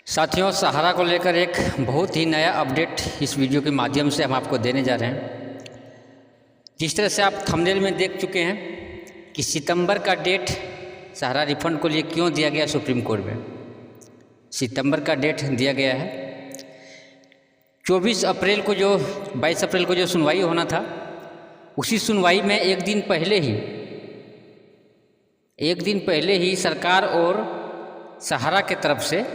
साथियों, सहारा को लेकर एक बहुत ही नया अपडेट इस वीडियो के माध्यम से हम आपको देने जा रहे हैं। जिस तरह से आप थंबनेल में देख चुके हैं कि सितंबर का डेट सहारा रिफंड को लिए क्यों दिया गया सुप्रीम कोर्ट में। सितंबर का डेट दिया गया है 22 अप्रैल को, जो 22 अप्रैल को जो सुनवाई होना था, उसी सुनवाई में एक दिन पहले ही सरकार और सहारा के तरफ से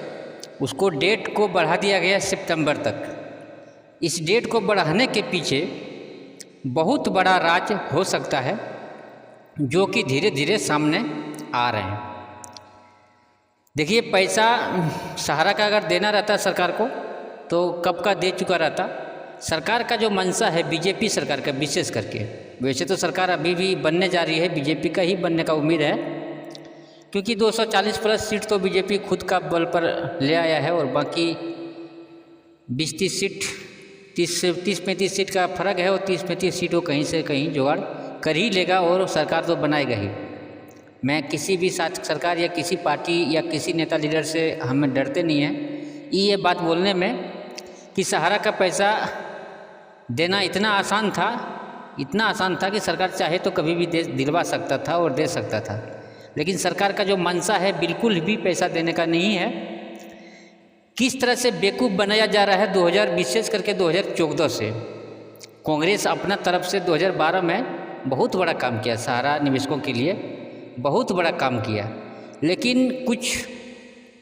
उसको डेट को बढ़ा दिया गया सितंबर तक। इस डेट को बढ़ाने के पीछे बहुत बड़ा राज हो सकता है जो कि धीरे धीरे सामने आ रहे हैं। देखिए, पैसा सहारा का अगर देना रहता सरकार को तो कब का दे चुका रहता। सरकार का जो मंशा है बीजेपी सरकार का, विशेष करके, वैसे तो सरकार अभी भी बनने जा रही है, बीजेपी का ही बनने का उम्मीद है, क्योंकि 240 प्लस सीट तो बीजेपी खुद का बल पर ले आया है और बाकी 20-30 सीट, 30-35 सीट का फर्क है और 30-35 सीटों कहीं से कहीं जुगाड़ कर ही लेगा और सरकार तो बनाएगा ही। मैं किसी भी सरकार या किसी पार्टी या किसी नेता लीडर से हमें डरते नहीं हैं ये बात बोलने में कि सहारा का पैसा देना इतना आसान था कि सरकार चाहे तो कभी भी दिलवा सकता था और दे सकता था। लेकिन सरकार का जो मंशा है बिल्कुल भी पैसा देने का नहीं है। किस तरह से बेवकूफ़ बनाया जा रहा है विशेष करके 2014 से। कांग्रेस अपना तरफ से 2012 में बहुत बड़ा काम किया, सहारा निवेशकों के लिए बहुत बड़ा काम किया, लेकिन कुछ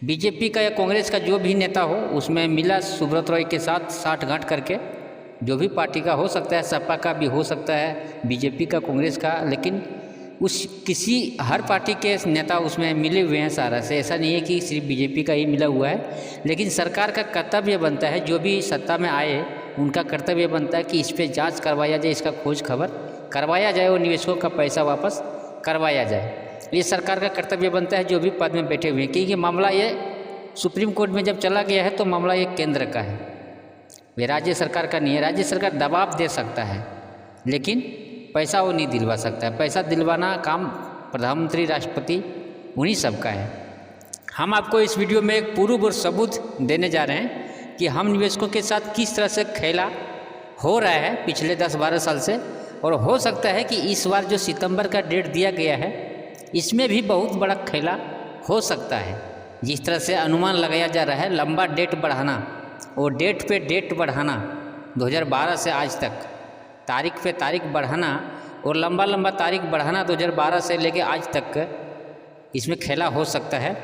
बीजेपी का या कांग्रेस का जो भी नेता हो उसमें मिला सुब्रत रॉय के साथ साठगांठ करके, जो भी पार्टी का हो सकता है, सपा का भी हो सकता है, बीजेपी का, कांग्रेस का, लेकिन हर पार्टी के नेता उसमें मिले हुए हैं सहारा से। ऐसा नहीं है कि सिर्फ बीजेपी का ही मिला हुआ है। लेकिन सरकार का कर्तव्य बनता है, जो भी सत्ता में आए उनका कर्तव्य बनता है कि इस पर जांच करवाया जाए, इसका खोज खबर करवाया जाए और निवेशकों का पैसा वापस करवाया जाए। ये सरकार का कर्तव्य बनता है, जो भी पद में बैठे हुए हैं, क्योंकि मामला ये सुप्रीम कोर्ट में जब चला गया है तो मामला ये केंद्र का है, वे राज्य सरकार का नहीं है। राज्य सरकार दबाव दे सकता है लेकिन पैसा वो नहीं दिलवा सकता है। पैसा दिलवाना काम प्रधानमंत्री, राष्ट्रपति, उन्हीं सब का है। हम आपको इस वीडियो में एक पूर्व और सबूत देने जा रहे हैं कि हम निवेशकों के साथ किस तरह से खेला हो रहा है पिछले 10-12 साल से, और हो सकता है कि इस बार जो सितंबर का डेट दिया गया है इसमें भी बहुत बड़ा खेला हो सकता है। जिस तरह से अनुमान लगाया जा रहा है, लंबा डेट बढ़ाना और डेट पे डेट बढ़ाना, 2012 से आज तक तारीख पे तारीख बढ़ाना और लंबा तारीख बढ़ाना 2012 से लेके आज तक, इसमें खेला हो सकता है।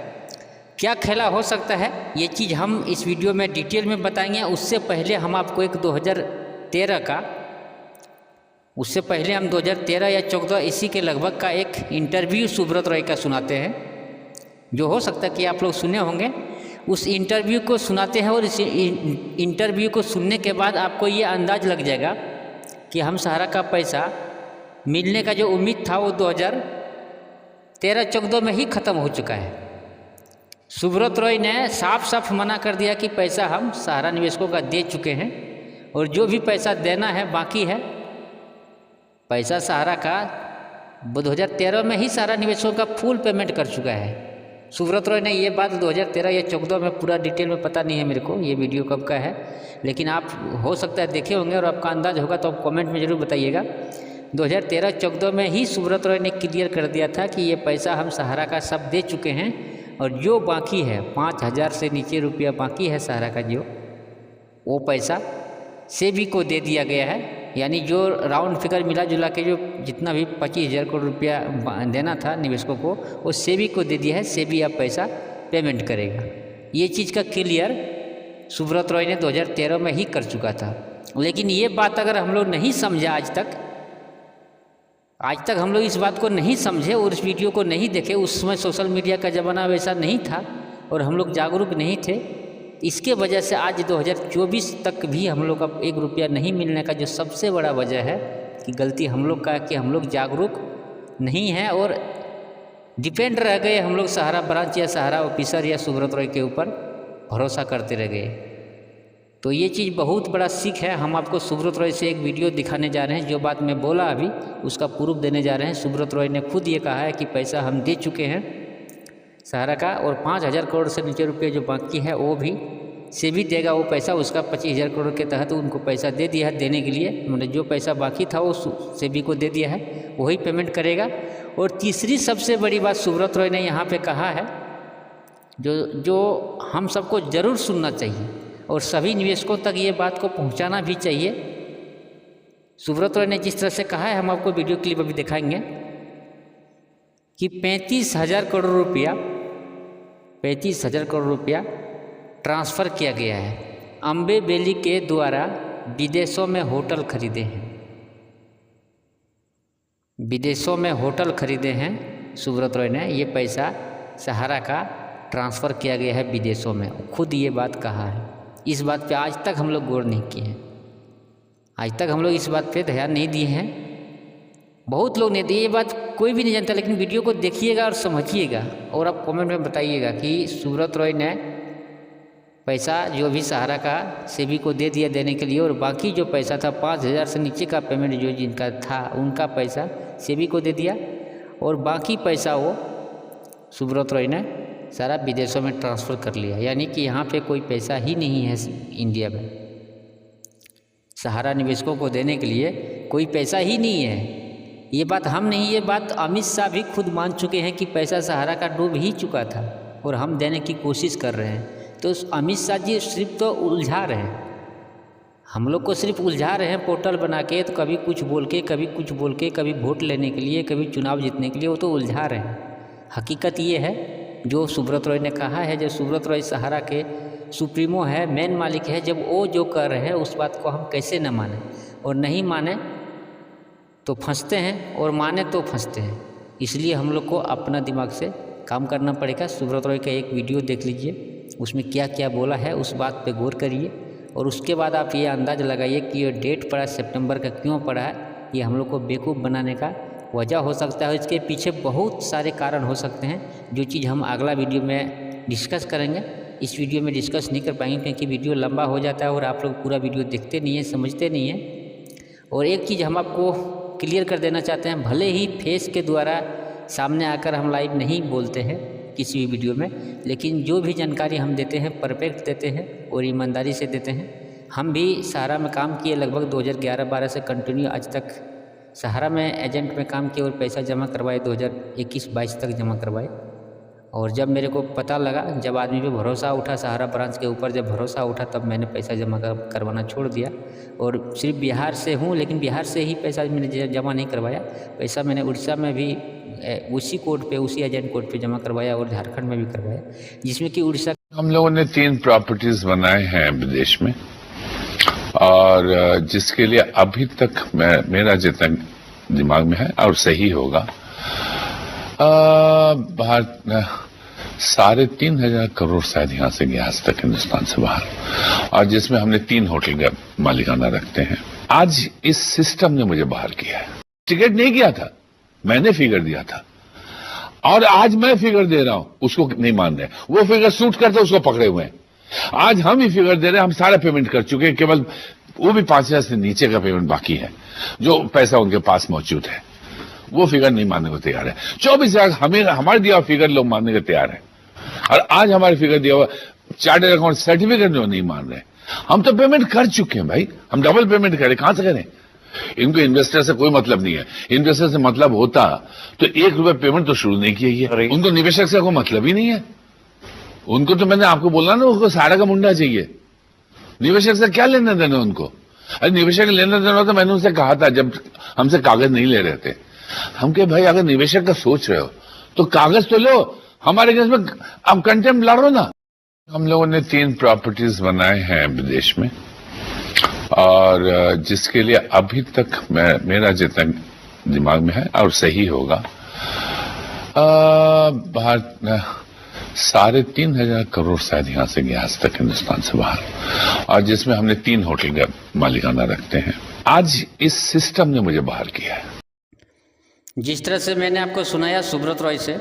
क्या खेला हो सकता है ये चीज़ हम इस वीडियो में डिटेल में बताएंगे। उससे पहले हम आपको एक 2013 का, उससे पहले हम 2013 या 2014 इसी के लगभग का एक इंटरव्यू सुब्रत रॉय का सुनाते हैं, जो हो सकता है कि आप लोग सुने होंगे। उस इंटरव्यू को सुनाते हैं और इस इंटरव्यू को सुनने के बाद आपको ये अंदाज लग जाएगा कि हम सहारा का पैसा मिलने का जो उम्मीद था वो 2013-14 में ही ख़त्म हो चुका है। सुब्रत रॉय ने साफ मना कर दिया कि पैसा हम सहारा निवेशकों का दे चुके हैं और जो भी पैसा देना है बाकी है। पैसा सहारा का 2013 में ही सहारा निवेशकों का फुल पेमेंट कर चुका है। सुब्रत रॉय ने ये बात 2013 या 14 में, पूरा डिटेल में पता नहीं है मेरे को ये वीडियो कब का है, लेकिन आप हो सकता है देखे होंगे और आपका अंदाज होगा तो आप कमेंट में ज़रूर बताइएगा। 2013-14 में ही सुब्रत रॉय ने क्लियर कर दिया था कि ये पैसा हम सहारा का सब दे चुके हैं और जो बाकी है 5,000 से नीचे रुपया बाकी है सहारा का, जो वो पैसा सेबी को दे दिया गया है। यानी जो राउंड फिगर मिला जुला के जो जितना भी 25,000 करोड़ रुपया देना था निवेशकों को, वो सेबी को दे दिया है। सेबी अब पैसा पेमेंट करेगा। ये चीज़ का क्लियर सुब्रत रॉय ने 2013 में ही कर चुका था। लेकिन ये बात अगर हम लोग नहीं समझे आज तक हम लोग इस बात को नहीं समझे और इस वीडियो को नहीं देखे, उस समय सोशल मीडिया का ज़माना वैसा नहीं था और हम लोग जागरूक नहीं थे, इसके वजह से आज 2024 तक भी हम लोग अब 1 रुपया नहीं मिलने का जो सबसे बड़ा वजह है कि गलती हम लोग का है कि हम लोग जागरूक नहीं हैं और डिपेंड रह गए हम लोग सहारा ब्रांच या सहारा ऑफिसर या सुब्रत रॉय के ऊपर भरोसा करते रह गए। तो ये चीज़ बहुत बड़ा सीख है। हम आपको सुब्रत रॉय से एक वीडियो दिखाने जा रहे हैं, जो बात मैं बोला अभी उसका प्रूफ देने जा रहे हैं। सुब्रत रॉय ने खुद ये कहा है कि पैसा हम दे चुके हैं, सहारा का, और 5,000 करोड़ से नीचे रुपये जो बाकी है वो भी सेबी देगा वो पैसा, उसका 25,000 करोड़ के तहत उनको पैसा दे दिया है देने के लिए, मतलब जो पैसा बाकी था वो सेबी को दे दिया है, वही पेमेंट करेगा। और तीसरी सबसे बड़ी बात सुब्रत रॉय ने यहाँ पे कहा है जो हम सबको ज़रूर सुनना चाहिए और सभी निवेशकों तक ये बात को पहुँचाना भी चाहिए। सुब्रत रॉय ने जिस तरह से कहा है, हम आपको वीडियो क्लिप अभी दिखाएंगे कि 35,000 करोड़ रुपया 35,000 करोड़ रुपया ट्रांसफ़र किया गया है। अम्बे वैली के द्वारा विदेशों में होटल खरीदे हैं, विदेशों में होटल खरीदे हैं सुब्रत रॉय ने। ये पैसा सहारा का ट्रांसफ़र किया गया है विदेशों में, खुद ये बात कहा है। इस बात पे आज तक हम लोग गौर नहीं किए हैं, आज तक हम लोग इस बात पे ध्यान नहीं दिए हैं, बहुत लोग नहीं दिए, ये बात कोई भी नहीं जानता। लेकिन वीडियो को देखिएगा और समझिएगा और आप कमेंट में बताइएगा कि सुब्रत रॉय ने पैसा जो भी सहारा का सेबी को दे दिया देने के लिए, और बाकी जो पैसा था 5,000 से नीचे का पेमेंट जो जिनका था उनका पैसा सेबी को दे दिया, और बाकी पैसा वो सुब्रत रॉय ने सारा विदेशों में ट्रांसफ़र कर लिया। यानी कि यहाँ पे कोई पैसा ही नहीं है इंडिया में, सहारा निवेशकों को देने के लिए कोई पैसा ही नहीं है। ये बात हम नहीं, ये बात अमित शाह भी खुद मान चुके हैं कि पैसा सहारा का डूब ही चुका था और हम देने की कोशिश कर रहे हैं। तो अमित शाह जी सिर्फ तो उलझा रहे हैं, हम लोग को सिर्फ उलझा रहे हैं पोर्टल बना के, तो कभी कुछ बोल के कभी कुछ बोल के, कभी वोट लेने के लिए कभी चुनाव जीतने के लिए, वो तो उलझा रहे हैं। हकीकत ये है जो सुब्रत रॉय ने कहा है, जब सुब्रत रॉय सहारा के सुप्रीमो है, मेन मालिक है, जब वो जो कर रहे हैं उस बात को हम कैसे न माने, और नहीं माने तो फंसते हैं और माने तो फंसते हैं। इसलिए हम लोग को अपना दिमाग से काम करना पड़ेगा। सुब्रत रॉय का एक वीडियो देख लीजिए, उसमें क्या क्या बोला है उस बात पे गौर करिए, और उसके बाद आप ये अंदाज़ लगाइए कि ये डेट पड़ा सितंबर का क्यों पड़ा है। ये हम लोग को बेवकूफ़ बनाने का वजह हो सकता है, इसके पीछे बहुत सारे कारण हो सकते हैं, जो चीज़ हम अगला वीडियो में डिस्कस करेंगे। इस वीडियो में डिस्कस नहीं कर पाएंगे क्योंकि वीडियो लंबा हो जाता है और आप लोग पूरा वीडियो देखते नहीं हैं, समझते नहीं हैं। और एक चीज़ हम आपको क्लियर कर देना चाहते हैं, भले ही फेस के द्वारा सामने आकर हम लाइव नहीं बोलते हैं किसी भी वीडियो में, लेकिन जो भी जानकारी हम देते हैं परफेक्ट देते हैं और ईमानदारी से देते हैं। हम भी सहारा में काम किए लगभग 2011-12 से कंटिन्यू आज तक सहारा में एजेंट में काम किए और पैसा जमा करवाए, 2021-22 तक जमा करवाए। और जब मेरे को पता लगा, जब आदमी पे भरोसा उठा, सहारा ब्रांच के ऊपर जब भरोसा उठा, तब मैंने पैसा जमा करवाना छोड़ दिया। और सिर्फ बिहार से हूँ, लेकिन बिहार से ही पैसा मैंने जमा नहीं करवाया। पैसा मैंने उड़ीसा में भी उसी कोड पे, उसी एजेंट कोड पे जमा करवाया और झारखंड में भी करवाया, जिसमें कि उड़ीसा। हम लोगों ने 3 प्रॉपर्टीज बनाए हैं विदेश में, और जिसके लिए अभी तक मेरा जितना दिमाग में है और सही होगा, बाहर 3,500 करोड़ शायद यहाँ से गया आज तक हिंदुस्तान से बाहर, और जिसमें हमने 3 होटल का मालिकाना रखते हैं। आज इस सिस्टम ने मुझे बाहर किया है। टिकट नहीं किया था, मैंने फिगर दिया था, और आज मैं फिगर दे रहा हूं, उसको नहीं मान रहे। वो फिगर सूट करते उसको पकड़े हुए हैं। आज हम ही फिगर दे रहे हैं, हम सारा पेमेंट कर चुके हैं, केवल वो भी 5,000 से नीचे का पेमेंट बाकी है, जो पैसा उनके पास मौजूद है। वो फिगर नहीं मानने को तैयार है। 24,000 हमारे दिया हुआ फिगर लोग मानने को तैयार है, और आज हमारे फिगर दिया हुआ चार्टर्ड अकाउंट सर्टिफिकेट जो नहीं मान रहे। हम तो पेमेंट कर चुके हैं भाई, हम डबल पेमेंट करें, कहां से करें? इनको इन्वेस्टर से कोई मतलब नहीं है। इन्वेस्टर से मतलब होता तो 1 रुपए पेमेंट तो शुरू नहीं किया है। उनको निवेशक से कोई मतलब ही नहीं है। उनको तो मैंने आपको बोला ना, उसको सहारा का मुंडा चाहिए। निवेशक से क्या लेना देना उनको? अरे निवेशक लेना देना तो मैंने उनसे कहा था जब हमसे कागज नहीं ले रहे थे। हम कहे भाई अगर निवेशक का सोच रहे हो तो कागज तो लो, हमारे केस में आप कंटेम्प्ट लाओ ना। हम लोगों ने 3 प्रॉपर्टीज बनाए हैं विदेश में, और जिसके लिए अभी तक मेरा जितना दिमाग में है और सही होगा, बाहर 3,500 करोड़ शायद यहाँ से गया आज तक हिंदुस्तान से बाहर, और जिसमें हमने 3 होटल का मालिकाना रखते हैं। आज इस सिस्टम ने मुझे बाहर किया है। जिस तरह से मैंने आपको सुनाया सुब्रत रॉय से,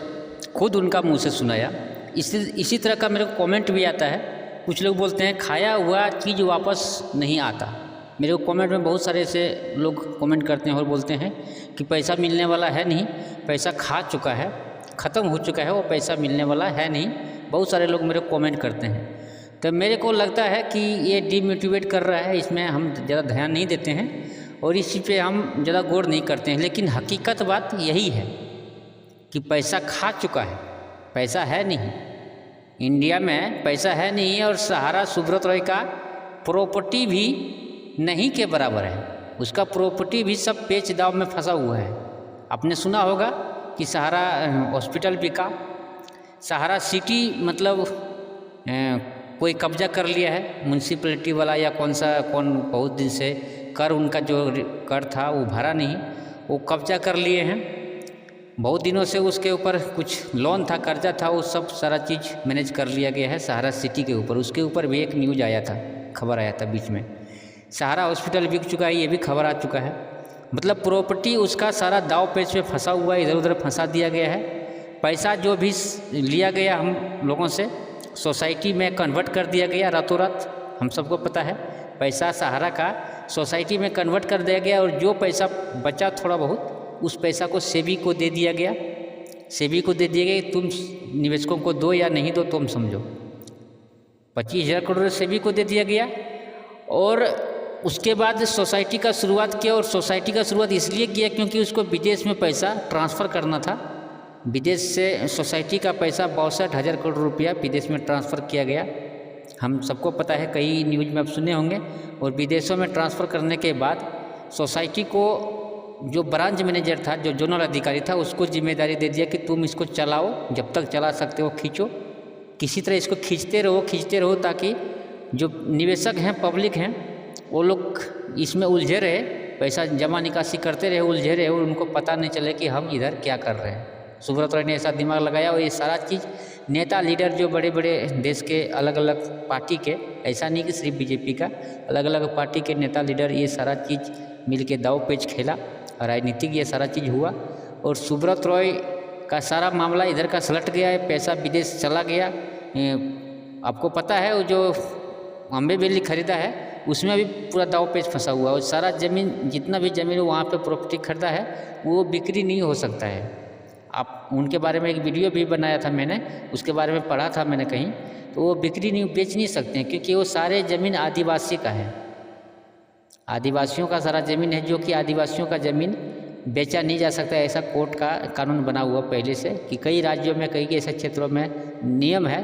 खुद उनका मुंह से सुनाया, इसी तरह का मेरे को कमेंट भी आता है। कुछ लोग बोलते हैं खाया हुआ चीज़ वापस नहीं आता। मेरे को कमेंट में बहुत सारे ऐसे लोग कमेंट करते हैं और बोलते हैं कि पैसा मिलने वाला है नहीं, पैसा खा चुका है। ख़त्म हो चुका है, वो पैसा मिलने वाला है नहीं। बहुत सारे लोग मेरे को कमेंट करते हैं, तो मेरे को लगता है कि ये डीमोटिवेट कर रहा है, इसमें हम ज़्यादा ध्यान नहीं देते हैं और इस चीज़ पे हम ज़्यादा गौर नहीं करते हैं। लेकिन हकीकत बात यही है कि पैसा खा चुका है, पैसा है नहीं, इंडिया में पैसा है नहीं। और सहारा सुब्रत रॉय का प्रॉपर्टी भी नहीं के बराबर है, उसका प्रॉपर्टी भी सब पेच दाव में फंसा हुआ है। आपने सुना होगा कि सहारा हॉस्पिटल बिका, सहारा सिटी मतलब कोई कब्जा कर लिया है म्यूनसिपैलिटी वाला या कौन बहुत दिन से कर उनका जो कर था वो भरा नहीं, वो कब्जा कर लिए हैं। बहुत दिनों से उसके ऊपर कुछ लोन था, कर्जा था, वो सब सारा चीज़ मैनेज कर लिया गया है सहारा सिटी के ऊपर। उसके ऊपर भी एक न्यूज आया था, खबर आया था बीच में, सहारा हॉस्पिटल बिक चुका है, ये भी खबर आ चुका है। मतलब प्रॉपर्टी उसका सारा दाव पेच में फंसा हुआ है, इधर उधर फंसा दिया गया है। पैसा जो भी लिया गया हम लोगों से सोसाइटी में कन्वर्ट कर दिया गया रातों रात, हम सबको पता है। पैसा सहारा का सोसाइटी में कन्वर्ट कर दिया गया और जो पैसा बचा थोड़ा बहुत उस पैसा को सेबी को दे दिया गया, सेबी को दे दिया गया, तुम निवेशकों को दो या नहीं दो तुम समझो। 25,000 करोड़ सेबी को दे दिया गया और उसके बाद सोसाइटी का शुरुआत किया। और सोसाइटी का शुरुआत इसलिए किया क्योंकि उसको विदेश में पैसा ट्रांसफ़र करना था। विदेश से सोसाइटी का पैसा 62,000 करोड़ रुपया विदेश में ट्रांसफ़र किया गया, हम सबको पता है, कई न्यूज में आप सुने होंगे। और विदेशों में ट्रांसफ़र करने के बाद सोसाइटी को जो ब्रांच मैनेजर था, जो जोनल अधिकारी था, उसको जिम्मेदारी दे दिया कि तुम इसको चलाओ, जब तक चला सकते हो खींचो, किसी तरह इसको खींचते रहो ताकि जो निवेशक हैं, पब्लिक हैं, वो लोग इसमें उलझे रहे, पैसा जमा निकासी करते रहे, उलझे रहे और उनको पता नहीं चले कि हम इधर क्या कर रहे हैं। सुब्रत रॉय ने ऐसा दिमाग लगाया और ये सारा चीज़ नेता लीडर जो बड़े बड़े देश के अलग अलग पार्टी के, ऐसा नहीं कि सिर्फ बीजेपी का, अलग अलग पार्टी के नेता लीडर ये सारा चीज़ मिल के दाव पेच खेला, राजनीतिक ये सारा चीज़ हुआ और सुब्रत रॉय का सारा मामला इधर का सलट गया है, पैसा विदेश चला गया। आपको पता है वो जो अम्बे वैली खरीदा है उसमें भी पूरा दाव पेच फंसा हुआ है और सारा ज़मीन, जितना भी ज़मीन वहाँ पे प्रॉपर्टी खरीदा है वो बिक्री नहीं हो सकता है। आप उनके बारे में एक वीडियो भी बनाया था मैंने, उसके बारे में पढ़ा था मैंने कहीं, तो वो बिक्री नहीं, बेच नहीं सकते हैं क्योंकि वो सारे ज़मीन आदिवासी का है, आदिवासियों का सारा ज़मीन है, जो कि आदिवासियों का ज़मीन बेचा नहीं जा सकता। ऐसा कोर्ट का कानून बना हुआ पहले से कि कई राज्यों में, कई ऐसे क्षेत्रों में नियम है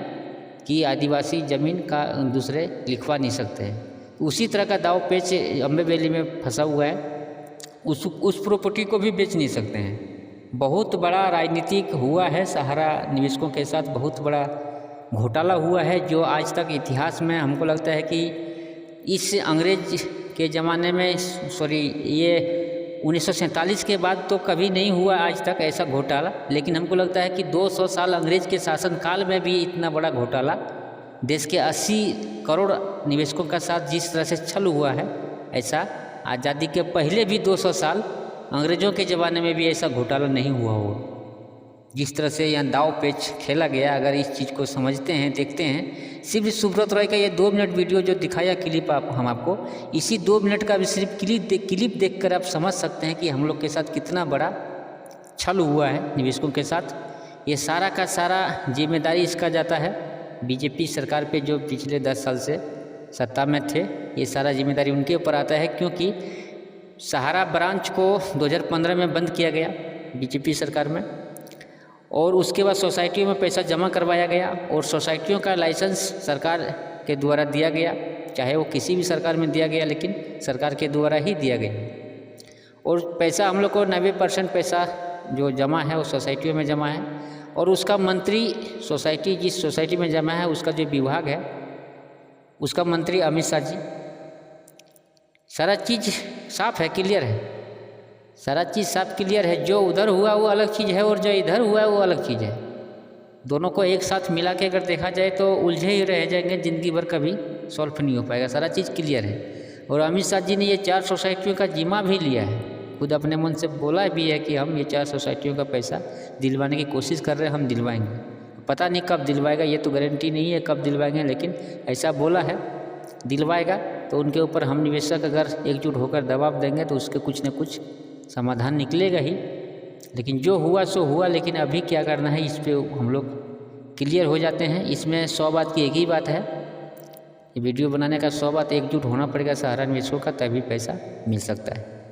कि आदिवासी ज़मीन का दूसरे लिखवा नहीं सकते हैं। उसी तरह का दाव पेच अम्बे वैली में फंसा हुआ है, उस प्रॉपर्टी को भी बेच नहीं सकते हैं। बहुत बड़ा राजनीतिक हुआ है सहारा निवेशकों के साथ, बहुत बड़ा घोटाला हुआ है जो आज तक इतिहास में हमको लगता है कि इस अंग्रेज के ज़माने में, ये 1947 के बाद तो कभी नहीं हुआ आज तक ऐसा घोटाला। लेकिन हमको लगता है कि 200 साल अंग्रेज के शासनकाल में भी इतना बड़ा घोटाला देश के 80 करोड़ निवेशकों का साथ जिस तरह से छल हुआ है, ऐसा आज़ादी के पहले भी 200 साल अंग्रेज़ों के ज़माने में भी ऐसा घोटाला नहीं हुआ हो। जिस तरह से यहाँ दाव पेच खेला गया, अगर इस चीज़ को समझते हैं, देखते हैं, सिर्फ सुब्रत रॉय का ये 2 मिनट वीडियो जो दिखाया क्लिप हम आपको, इसी 2 मिनट का भी सिर्फ क्लिप देखकर आप समझ सकते हैं कि हम लोग के साथ कितना बड़ा छल हुआ है निवेशकों के साथ। ये सारा का सारा जिम्मेदारी इसका जाता है बीजेपी सरकार पे, जो पिछले 10 साल से सत्ता में थे। ये सारा जिम्मेदारी उनके ऊपर आता है क्योंकि सहारा ब्रांच को 2015 में बंद किया गया बीजेपी सरकार में और उसके बाद सोसाइटियों में पैसा जमा करवाया गया और सोसाइटियों का लाइसेंस सरकार के द्वारा दिया गया, चाहे वो किसी भी सरकार में दिया गया, लेकिन सरकार के द्वारा ही दिया गया। और पैसा हम लोग को 90% पैसा जो जमा है वो सोसाइटियों में जमा है और उसका मंत्री, सोसाइटी जिस सोसाइटी में जमा है उसका जो विभाग है उसका मंत्री अमित शाह जी। सारा चीज़ साफ है, क्लियर है, सारा चीज़ साफ क्लियर है। जो उधर हुआ वो अलग चीज़ है और जो इधर हुआ है वो अलग चीज़ है। दोनों को एक साथ मिला के अगर देखा जाए तो उलझे ही रह जाएंगे, ज़िंदगी भर कभी सॉल्व नहीं हो पाएगा। सारा चीज़ क्लियर है। और अमित शाह जी ने ये 4 सोसाइटियों का जिम्मा भी लिया है, खुद अपने मन से बोला भी है कि हम ये 4 सोसाइटियों का पैसा दिलवाने की कोशिश कर रहे हैं, हम दिलवाएंगे। पता नहीं कब दिलवाएगा, ये तो गारंटी नहीं है कब दिलवाएंगे, लेकिन ऐसा बोला है दिलवाएगा। तो उनके ऊपर हम निवेशक अगर एकजुट होकर दबाव देंगे तो उसके कुछ न कुछ समाधान निकलेगा ही। लेकिन जो हुआ सो हुआ, लेकिन अभी क्या करना है इस पे हम लोग क्लियर हो जाते हैं। इसमें 100 बात की एक ही बात है, ये वीडियो बनाने का 100 बात एकजुट होना पड़ेगा सहारा निवेशकों का, तभी पैसा मिल सकता है।